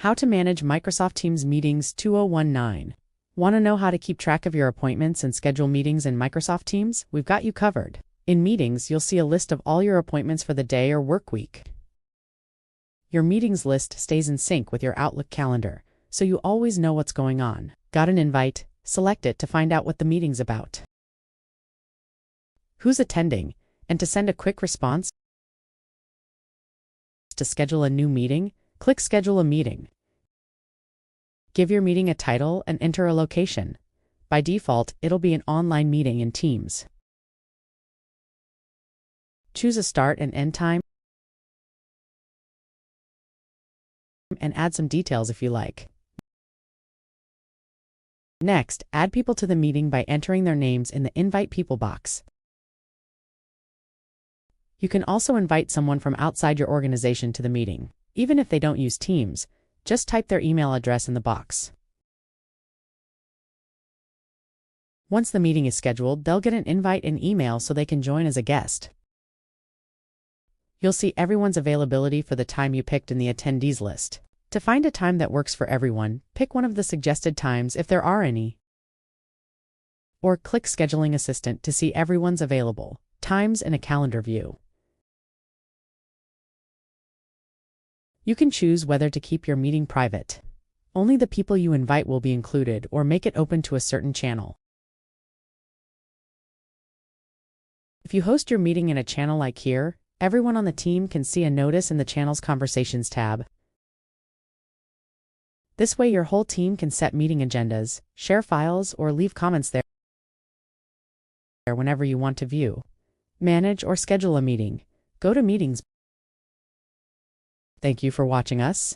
How to manage Microsoft Teams meetings 2019. Want to know how to keep track of your appointments and schedule meetings in Microsoft Teams? We've got you covered. In Meetings, you'll see a list of all your appointments for the day or work week. Your meetings list stays in sync with your Outlook calendar, so you always know what's going on. Got an invite? Select it to find out what the meeting's about, who's attending, and to send a quick response. To schedule a new meeting, click Schedule a Meeting. Give your meeting a title and enter a location. By default, it'll be an online meeting in Teams. Choose a start and end time, and add some details if you like. Next, add people to the meeting by entering their names in the Invite People box. You can also invite someone from outside your organization to the meeting. Even if they don't use Teams, just type their email address in the box. Once the meeting is scheduled, they'll get an invite and email so they can join as a guest. You'll see everyone's availability for the time you picked in the attendees list. To find a time that works for everyone, pick one of the suggested times if there are any. Or click Scheduling Assistant to see everyone's available times in a calendar view. You can choose whether to keep your meeting private. Only the people you invite will be included, or make it open to a certain channel. If you host your meeting in a channel like here, everyone on the team can see a notice in the Channel's Conversations tab. This way your whole team can set meeting agendas, share files, or leave comments there whenever you want to view, manage, or schedule a meeting. Go to Meetings. Thank you for watching us.